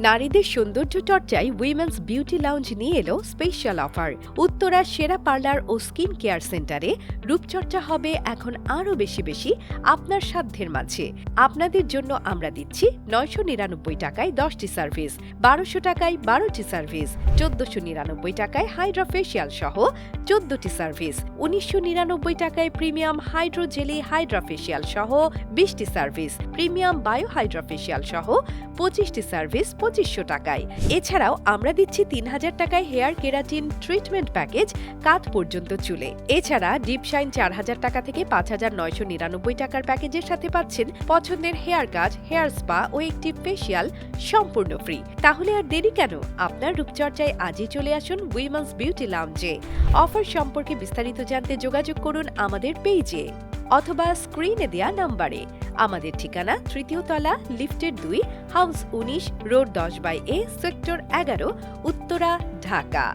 নারীদের সৌন্দর্য চর্চায় উইমেন্স বিউটি লাউঞ্জ নিয়ে এলো স্পেশাল অফার। উত্তরার সেরা পার্লার ও স্কিন কেয়ার সেন্টারে রূপচর্চা হবে এখন আরও বেশি আপনার সাধ্যের মাঝে। আপনাদের জন্য আমরা দিচ্ছি 999 টাকায় 10টি সার্ভিস, 1200 টাকায় 12টি সার্ভিস, 1499 টাকায় হাইড্রা ফেসিয়াল সহ 14টি সার্ভিস, 1999 টাকায় premium hydro jelly hydra facial সহ 20টি service, premium bio hydra facial সহ 25টি সার্ভিস 2500 টাকায়। এছাড়াও আমরা দিচ্ছি 3000 টাকায় হেয়ার কেরাটিন ট্রিটমেন্ট প্যাকেজ, কাট পর্যন্ত চুলে। এছাড়া ডিপ শাইন 4000 টাকা থেকে 5999 টাকার প্যাকেজের সাথে পাচ্ছেন পছন্দের হেয়ার কাট, হেয়ার স্পা ও একটি ফেসিয়াল সম্পূর্ণ ফ্রি। তাহলে আর দেরি কেন? আপনার রূপচর্চায় আজই চলে আসুন উইমেন্স বিউটি লাউঞ্জে। অফার সম্পর্কে বিস্তারিত জানতে যোগাযোগ করুন আমাদের পেজে অথবা স্ক্রিনে দেয়া নাম্বারে। আমাদের ঠিকানা 3য় তলা, লিফটের 2, house 19, road 10/A, sector 11, Uttara, Dhaka.